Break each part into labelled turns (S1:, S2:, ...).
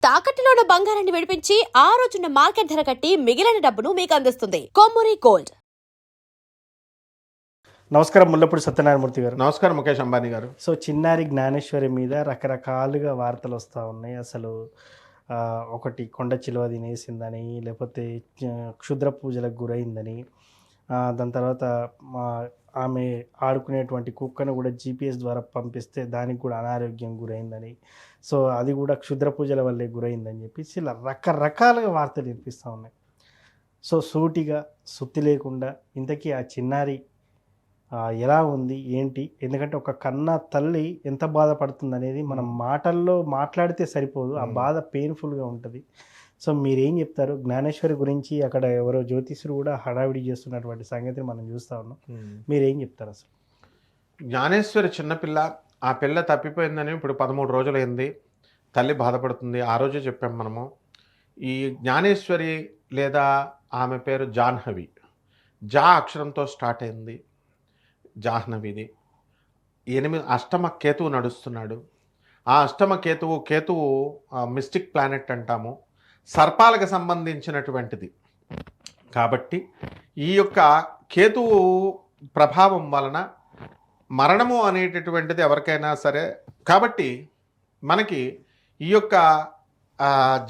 S1: తాకట్టులో ఉన్న బంగారాన్ని విడిపించి ఆ రోజున్న మార్కెట్ ధర కట్టి మిగిలిన డబ్బును మీకు అందిస్తుంది కొమ్మూరి గోల్డ్.
S2: నమస్కారం ముల్లపూడి సత్యనారాయణమూర్తి గారు.
S3: నమస్కారం ముఖేష్ అంబానీ గారు.
S2: సో చిన్నారి జ్ఞానేశ్వరి మీద రకరకాలుగా వార్తలు వస్తూ ఉన్నాయి. అసలు ఒకటి కొండ చిలువ తినేసిందని, లేకపోతే క్షుద్ర పూజలకు గురైందని, దాని తర్వాత ఆమె ఆడుకునేటువంటి కుక్కను కూడా జీపీఎస్ ద్వారా పంపిస్తే దానికి కూడా అనారోగ్యం గురైందని, సో అది కూడా క్షుద్ర పూజల వల్లే గురైందని చెప్పేసి ఇలా రకరకాలుగా వార్తలు వినిపిస్తూ ఉన్నాయి. సో సూటిగా సుత్తి లేకుండా ఇంతకీ ఆ చిన్నారి ఎలా ఉంది ఏంటి, ఎందుకంటే ఒక కన్న తల్లి ఎంత బాధపడుతుంది అనేది మనం మాటల్లో మాట్లాడితే సరిపోదు, ఆ బాధ పెయిన్ఫుల్గా ఉంటుంది. సో మీరేం చెప్తారు జ్ఞానేశ్వరి గురించి? అక్కడ ఎవరో జ్యోతిష్యులు కూడా హడావిడి చేస్తున్నటువంటి సంగతిని మనం చూస్తూ ఉన్నాం. మీరేం చెప్తారు అసలు?
S3: జ్ఞానేశ్వరి చిన్నపిల్ల, ఆ పిల్ల తప్పిపోయిందని ఇప్పుడు 13 రోజులైంది. తల్లి బాధపడుతుంది. ఆ రోజే చెప్పాం మనము. ఈ జ్ఞానేశ్వరి లేదా ఆమె పేరు జాహ్నవి, జా అక్షరంతో స్టార్ట్ అయింది. జాహ్నవిది 8 అష్టమ కేతువు నడుస్తున్నాడు. ఆ అష్టమ కేతువు మిస్టిక్ ప్లానెట్ అంటాము, సర్పాలకు సంబంధించినటువంటిది. కాబట్టి ఈ యొక్క కేతువు ప్రభావం వలన మరణము అనేటటువంటిది ఎవరికైనా సరే. కాబట్టి మనకి ఈ యొక్క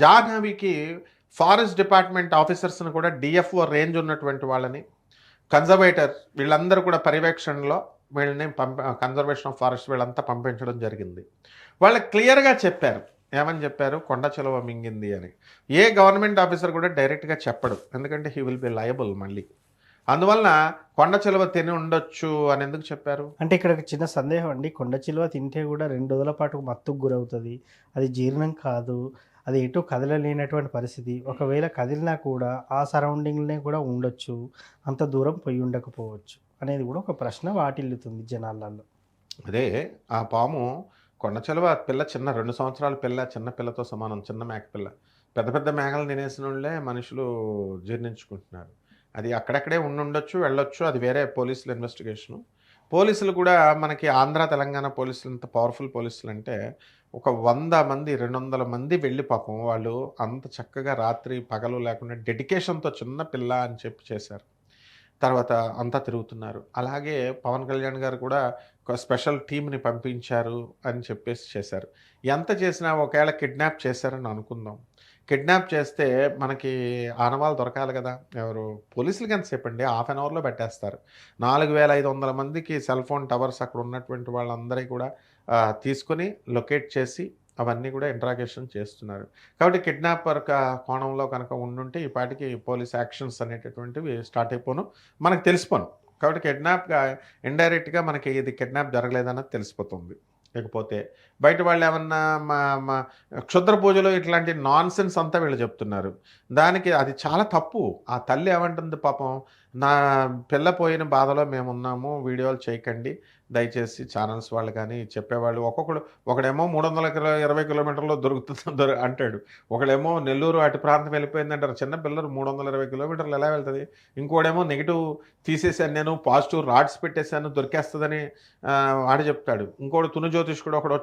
S3: జాహ్నవికి ఫారెస్ట్ డిపార్ట్మెంట్ ఆఫీసర్స్ని కూడా డిఎఫ్ఓ రేంజ్ ఉన్నటువంటి వాళ్ళని, కన్జర్వేటర్ వీళ్ళందరూ కూడా పర్యవేక్షణలో వీళ్ళని కన్జర్వేషన్ ఆఫ్ ఫారెస్ట్ వీళ్ళంతా పంపించడం జరిగింది. వాళ్ళకి క్లియర్గా చెప్పారు. ఏమని చెప్పారు? కొండ చిలువ మింగింది అని. ఏ గవర్నమెంట్ ఆఫీసర్ కూడా డైరెక్ట్గా చెప్పడు, ఎందుకంటే హీ విల్ బి లయబుల్ మళ్ళీ. అందువలన కొండ చిలువ తిని ఉండొచ్చు అని ఎందుకు చెప్పారు
S2: అంటే ఇక్కడ చిన్న సందేహం అండి. కొండ చిలువ తింటే కూడా 2 రోజుల పాటు మత్తుకు గురవుతుంది, అది జీర్ణం కాదు, అది ఎటు కదలలేనటువంటి పరిస్థితి. ఒకవేళ కదిలినా కూడా ఆ సరౌండింగ్లోనే కూడా ఉండొచ్చు, అంత దూరం పోయి ఉండకపోవచ్చు అనేది కూడా ఒక ప్రశ్న వాటిల్లుతుంది జనాలలో.
S3: అదే ఆ పాము కొండ చిలువ పిల్ల చిన్న 2 సంవత్సరాల పిల్ల, చిన్న పిల్లతో సమానం, చిన్న మేక పిల్ల. పెద్ద పెద్ద మేకలు తినేసిన వాళ్ళే మనుషులు జీర్ణించుకుంటున్నారు. అది అక్కడక్కడే ఉండొచ్చు, వెళ్ళొచ్చు, అది వేరే పోలీసుల ఇన్వెస్టిగేషను. పోలీసులు కూడా మనకి ఆంధ్ర తెలంగాణ పోలీసులు ఎంత పవర్ఫుల్ పోలీసులు అంటే, ఒక 100 మంది 200 మంది వెళ్ళి పాపం వాళ్ళు అంత చక్కగా రాత్రి పగలు లేకుండా డెడికేషన్తో చిన్న పిల్ల అని చెప్పి చేశారు. తర్వాత అంతా తిరుగుతున్నారు. అలాగే పవన్ కళ్యాణ్ గారు కూడా ఒక స్పెషల్ టీంని పంపించారు అని చెప్పేసి చేశారు. ఎంత చేసినా ఒకవేళ కిడ్నాప్ చేశారని అనుకుందాం. కిడ్నాప్ చేస్తే మనకి ఆనవాళ్ళు దొరకాలి కదా. ఎవరు పోలీసులకి ఎంతసేపు అండి, హాఫ్ అన్ అవర్లో పెట్టేస్తారు. 4500 మందికి సెల్ ఫోన్ టవర్స్ అక్కడ ఉన్నటువంటి వాళ్ళందరికీ కూడా తీసుకొని లొకేట్ చేసి అవన్నీ కూడా ఇంట్రాగేషన్ చేస్తున్నారు. కాబట్టి కిడ్నాపర్ కోణంలో కనుక ఉండుంటే ఈ పాటికి పోలీస్ యాక్షన్స్ అనేటటువంటివి స్టార్ట్ అయిపోను, మనకు తెలిసిపోను. కాబట్టి కిడ్నాప్గా ఇండైరెక్ట్గా మనకి ఇది కిడ్నాప్ జరగలేదన్నది తెలిసిపోతుంది. లేకపోతే బయట వాళ్ళు ఏమన్నా మా క్షుద్ర పూజలు ఇట్లాంటి నాన్ సెన్స్ అంతా వీళ్ళు చెప్తున్నారు. దానికి అది చాలా తప్పు. ఆ తల్లి ఏమంటుంది పాపం, నా పిల్ల పోయిన బాధలో మేమున్నాము, వీడియోలు చేయకండి దయచేసి ఛానల్స్ వాళ్ళు కానీ చెప్పేవాళ్ళు. ఒకడేమో 320 కిలోమీటర్లో దొరుకుతుంది అంటాడు, ఒకడేమో నెల్లూరు అటు ప్రాంతం వెళ్ళిపోయిందంటారు. చిన్న పిల్లలు 320 కిలోమీటర్లు ఎలా వెళ్తుంది? ఇంకోడేమో నెగిటివ్ తీసేసాను నేను, పాజిటివ్ రాడ్స్ పెట్టేశాను దొరికేస్తుందని వాడు చెప్తాడు. ఇంకోడు తును జ్యోతిష్కుడు ఒకడు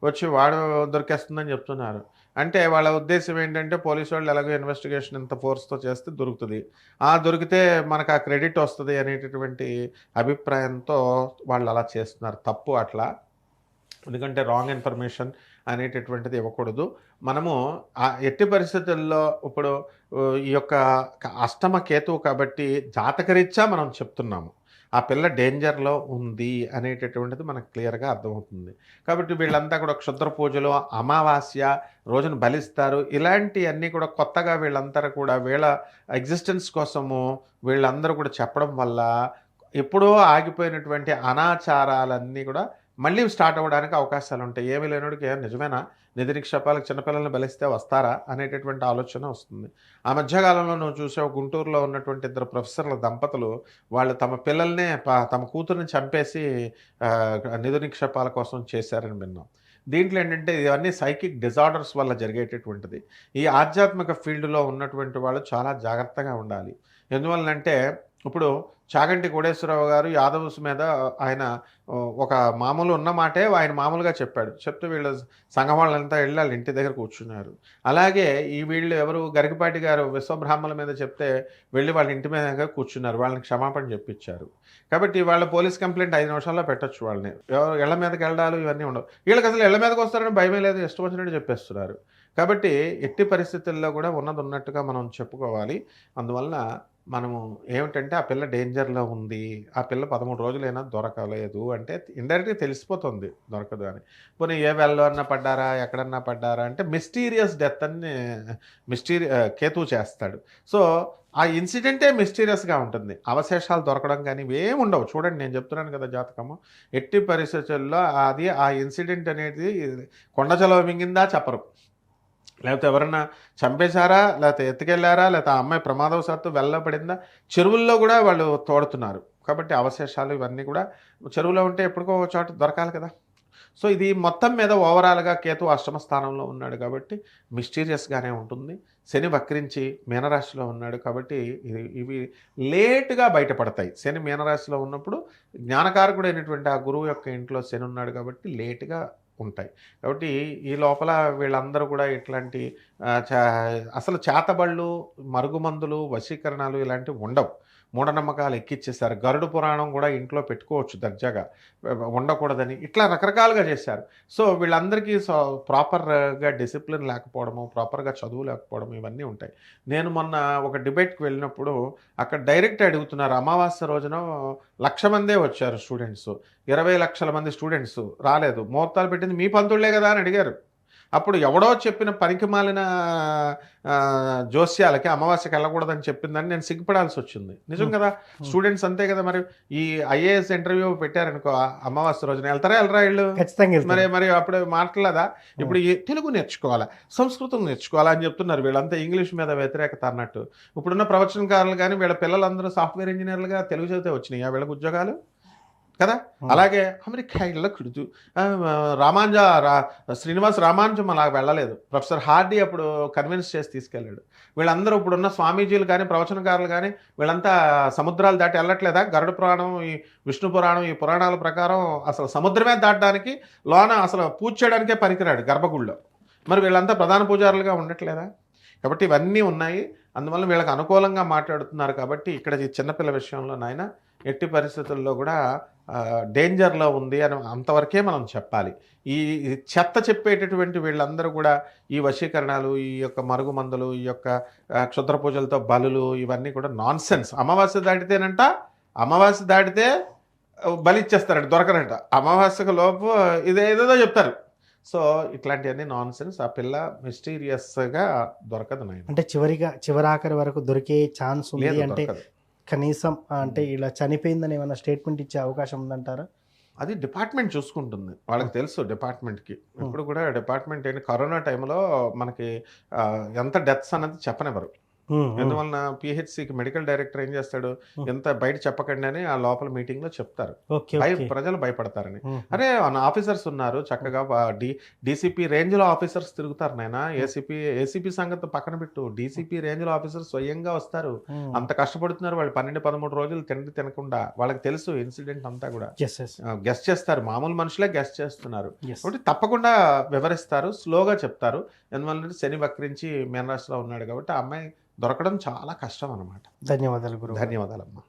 S3: వచ్చి వాడు దొరికేస్తుందని చెప్తున్నారు. అంటే వాళ్ళ ఉద్దేశం ఏంటంటే పోలీసు వాళ్ళు ఎలాగో ఇన్వెస్టిగేషన్ ఇంత ఫోర్స్తో చేస్తే దొరుకుతుంది, దొరికితే మనకు ఆ క్రెడిట్ వస్తుంది అనేటటువంటి అభిప్రాయంతో వాళ్ళు అలా చేస్తున్నారు. తప్పు అట్లా, ఎందుకంటే రాంగ్ ఇన్ఫర్మేషన్ అనేటటువంటిది ఇవ్వకూడదు. మనము ఎట్టి పరిస్థితుల్లో ఇప్పుడు ఈ యొక్క అష్టమ కేతువు కాబట్టి జాతకరీత్యా మనం చెప్తున్నాము ఆ పిల్ల డేంజర్లో ఉంది అనేటటువంటిది మనకు క్లియర్గా అర్థమవుతుంది. కాబట్టి వీళ్ళంతా కూడా క్షుద్ర పూజలు, అమావాస్య రోజున బలిస్తారు, ఇలాంటివన్నీ కూడా కొత్తగా వీళ్ళంతా కూడా వీళ్ళ ఎగ్జిస్టెన్స్ కోసము వీళ్ళందరూ కూడా చెప్పడం వల్ల ఎప్పుడో ఆగిపోయినటువంటి అనాచారాలన్నీ కూడా మళ్ళీ స్టార్ట్ అవ్వడానికి అవకాశాలు ఉంటాయి. ఏమీ లేనోడికి నిజమేనా నిధి నిక్షేపాలకు చిన్నపిల్లల్ని బలిస్తే వస్తారా అనేటటువంటి ఆలోచన వస్తుంది. ఆ మధ్యకాలంలో నువ్వు చూసావు, గుంటూరులో ఉన్నటువంటి 2 ప్రొఫెసర్ల దంపతులు వాళ్ళు తమ పిల్లల్నే తమ కూతుర్ని చంపేసి నిధి నిక్షేపాల కోసం చేశారని విన్నాం. దీంట్లో ఏంటంటే ఇవన్నీ సైకిక్ డిజార్డర్స్ వల్ల జరిగేటటువంటిది. ఈ ఆధ్యాత్మిక ఫీల్డ్లో ఉన్నటువంటి వాళ్ళు చాలా జాగ్రత్తగా ఉండాలి. ఎందువల్లంటే ఇప్పుడు చాగంటి కోటేశ్వరరావు గారు యాదవ్స్ మీద ఆయన ఒక మామూలు ఉన్న మాటే ఆయన మామూలుగా చెప్పాడు. చెప్తే వీళ్ళ సంఘం వాళ్ళంతా వెళ్ళి వాళ్ళ ఇంటి దగ్గర కూర్చున్నారు. అలాగే ఈ వీళ్ళు ఎవరు గరికపాటి గారు విశ్వబ్రాహ్మణుల మీద చెప్తే వెళ్ళి వాళ్ళ ఇంటి మీద కూర్చున్నారు. వాళ్ళని క్షమాపణ చెప్పించారు. కాబట్టి వాళ్ళ పోలీస్ కంప్లైంట్ 5 నిమిషాల్లో పెట్టొచ్చు వాళ్ళని. ఇళ్ల మీదకి వెళ్ళడాలు ఇవన్నీ ఉండవు. వీళ్ళకి అసలు ఇళ్ల మీదకి వస్తారని భయమే లేదు, ఇష్టం వచ్చినట్టు చెప్పేస్తున్నారు. కాబట్టి ఎట్టి పరిస్థితుల్లో కూడా ఉన్నది ఉన్నట్టుగా మనం చెప్పుకోవాలి. అందువలన మనము ఏమిటంటే ఆ పిల్ల డేంజర్లో ఉంది, ఆ పిల్ల 13 రోజులైనా దొరకలేదు అంటే ఇండైరెక్ట్గా తెలిసిపోతుంది దొరకదు అని. పోనీ ఏ వెల్లో అన్నా పడ్డారా, ఎక్కడన్నా పడ్డారా అంటే మిస్టీరియస్ డెత్ అని కేతువు చేస్తాడు. సో ఆ ఇన్సిడెంటే మిస్టీరియస్గా ఉంటుంది. అవశేషాలు దొరకడం కానీ ఇవేమి ఉండవు. చూడండి, నేను చెప్తున్నాను కదా జాతకము, ఎట్టి పరిస్థితుల్లో అది ఆ ఇన్సిడెంట్ అనేది కొండ చలవ మింగిందా చెప్పరు, లేకపోతే ఎవరన్నా చంపేశారా, లేకపోతే ఎత్తుకెళ్ళారా, లేకపోతే ఆ అమ్మాయి ప్రమాదవశాత్తు వెళ్ళబడిందా, చెరువుల్లో కూడా వాళ్ళు తోడుతున్నారు. కాబట్టి అవశేషాలు ఇవన్నీ కూడా చెరువులో ఉంటే ఎప్పటికో చోట దొరకాలి కదా. సో ఇది మొత్తం మీద ఓవరాల్గా కేతు అష్టమ స్థానంలో ఉన్నాడు కాబట్టి మిస్టీరియస్గానే ఉంటుంది. శని వక్రించి మీనరాశిలో ఉన్నాడు కాబట్టి ఇవి లేటుగా బయటపడతాయి. శని మీనరాశిలో ఉన్నప్పుడు జ్ఞానకారకుడైనటువంటి ఆ గురువు యొక్క ఇంట్లో శని ఉన్నాడు కాబట్టి లేటుగా ఉంటాయి. కాబట్టి ఈ లోపల వీళ్ళందరూ కూడా ఇట్లాంటి అసలు చేతబళ్ళు, మరుగుమందులు, వశీకరణాలు ఇలాంటివి ఉండవు. మూఢనమ్మకాలు ఎక్కిచ్చేశారు. గరుడు పురాణం కూడా ఇంట్లో పెట్టుకోవచ్చు దర్జాగా, ఉండకూడదని ఇట్లా రకరకాలుగా చేశారు. సో వీళ్ళందరికీ ప్రాపర్గా డిసిప్లిన్ లేకపోవడము, ప్రాపర్గా చదువు లేకపోవడం ఇవన్నీ ఉంటాయి. నేను మొన్న ఒక డిబేట్కి వెళ్ళినప్పుడు అక్కడ డైరెక్ట్ అడుగుతున్నారు, అమావాస్య రోజున 1,00,000 మందే వచ్చారు స్టూడెంట్స్, 20 లక్షల మంది స్టూడెంట్స్ రాలేదు, ముహూర్తాలు పెట్టింది మీ పంతుళ్లే కదా అని అడిగారు. అప్పుడు ఎవడో చెప్పిన పనికిమాలిన జోస్యాలకి అమావాస్యకి వెళ్ళకూడదని చెప్పిందని నేను సిగ్గుపడాల్సి వచ్చింది. నిజం కదా, స్టూడెంట్స్ అంతే కదా. మరి ఈ ఐఏఎస్ ఇంటర్వ్యూ పెట్టారనుకో అమావాస్య రోజున వెళ్ళరా వీళ్ళు, మరి అప్పుడు మాట్లాడదా. ఇప్పుడు తెలుగు నేర్చుకోవాలా, సంస్కృతం నేర్చుకోవాలా అని చెప్తున్నారు. వీళ్ళంతా ఇంగ్లీష్ మీద వ్యతిరేకత అన్నట్టు. ఇప్పుడున్న ప్రవచనకారులు కానీ వీళ్ళ పిల్లలందరూ సాఫ్ట్వేర్ ఇంజనీర్లుగా తెలుగు చదివితే వచ్చినాయి వీళ్ళకి ఉద్యోగాలు కదా. అలాగే అమెరికా కుడుతూ శ్రీనివాస్ రామానుజం అలా వెళ్ళలేదు. ప్రొఫెసర్ హార్డీ అప్పుడు కన్విన్స్ చేసి తీసుకెళ్ళాడు. వీళ్ళందరూ ఇప్పుడున్న స్వామీజీలు కానీ ప్రవచనకారులు కానీ వీళ్ళంతా సముద్రాలు దాటి వెళ్ళట్లేదా. గరుడ పురాణం, ఈ విష్ణు పురాణం, ఈ పురాణాల ప్రకారం అసలు సముద్రమే దాటడానికి లోన అసలు పూజ చేయడానికే పనికిరాడు గర్భగుడిలో. మరి వీళ్ళంతా ప్రధాన పూజారులుగా ఉండట్లేదా. కాబట్టి ఇవన్నీ ఉన్నాయి. అందువల్ల వీళ్ళకి అనుకూలంగా మాట్లాడుతున్నారు. కాబట్టి ఇక్కడ ఈ చిన్నపిల్ల విషయంలో నాయన ఎట్టి పరిస్థితుల్లో కూడా డేంజర్లో ఉంది అని అంతవరకే మనం చెప్పాలి. ఈ చెత్త చెప్పేటటువంటి వీళ్ళందరూ కూడా ఈ వశీకరణాలు, ఈ యొక్క మరుగుమందులు, ఈ యొక్క క్షుద్ర పూజలతో బలులు ఇవన్నీ కూడా నాన్ సెన్స్. అమావాస్య దాటితే బలి ఇచ్చేస్తారంట, దొరకరంట. అమావాస్యకు లోపు ఇదేదో చెప్తారు. సో ఇట్లాంటివన్నీ నాన్ సెన్స్. ఆ పిల్ల మిస్టీరియస్గా దొరకదు నాయన.
S2: అంటే చివరాఖరి వరకు దొరికే ఛాన్స్ ఉంది అంటే కనీసం అంటే ఇలా చనిపోయిందని ఏమైనా స్టేట్మెంట్ ఇచ్చే అవకాశం ఉందంటారా?
S3: అది డిపార్ట్మెంట్ చూసుకుంటుంది, వాళ్ళకి తెలుసు డిపార్ట్మెంట్కి. ఇప్పుడు కూడా డిపార్ట్మెంట్ ఏంటి, కరోనా టైంలో మనకి ఎంత డెత్స్ అన్నది చెప్పనివ్వరు. ఎందువలన పిహెచ్సికి మెడికల్ డైరెక్టర్ ఏం చేస్తాడు, ఎంత బయట చెప్పకండి అని ఆ లోపల మీటింగ్ లో చెప్తారు. ప్రజలు భయపడతారని. అరే ఆఫీసర్స్ ఉన్నారు చక్కగా, డీసీపీ రేంజ్ లో ఆఫీసర్స్ తిరుగుతారు నాయన. ఏసీపీ సంగతి పక్కన పెట్టు, డీసీపీ రేంజ్ లో ఆఫీసర్స్ స్వయంగా వస్తారు. అంత కష్టపడుతున్నారు వాళ్ళు. 12-13 రోజులు తినకుండా. వాళ్ళకి తెలుసు ఇన్సిడెంట్ అంతా కూడా గెస్ట్ చేస్తారు. మామూలు మనుషులే గెస్ట్ చేస్తున్నారు కాబట్టి తప్పకుండా వివరిస్తారు, స్లోగా చెప్తారు. ఎందువల్ల శని వక్రించి మీనరాశిలో ఉన్నాడు కాబట్టి ఆ అమ్మాయి దొరకడం చాలా కష్టం అన్నమాట.
S2: ధన్యవాదాలు గురువు.
S3: ధన్యవాదాలమ్మా.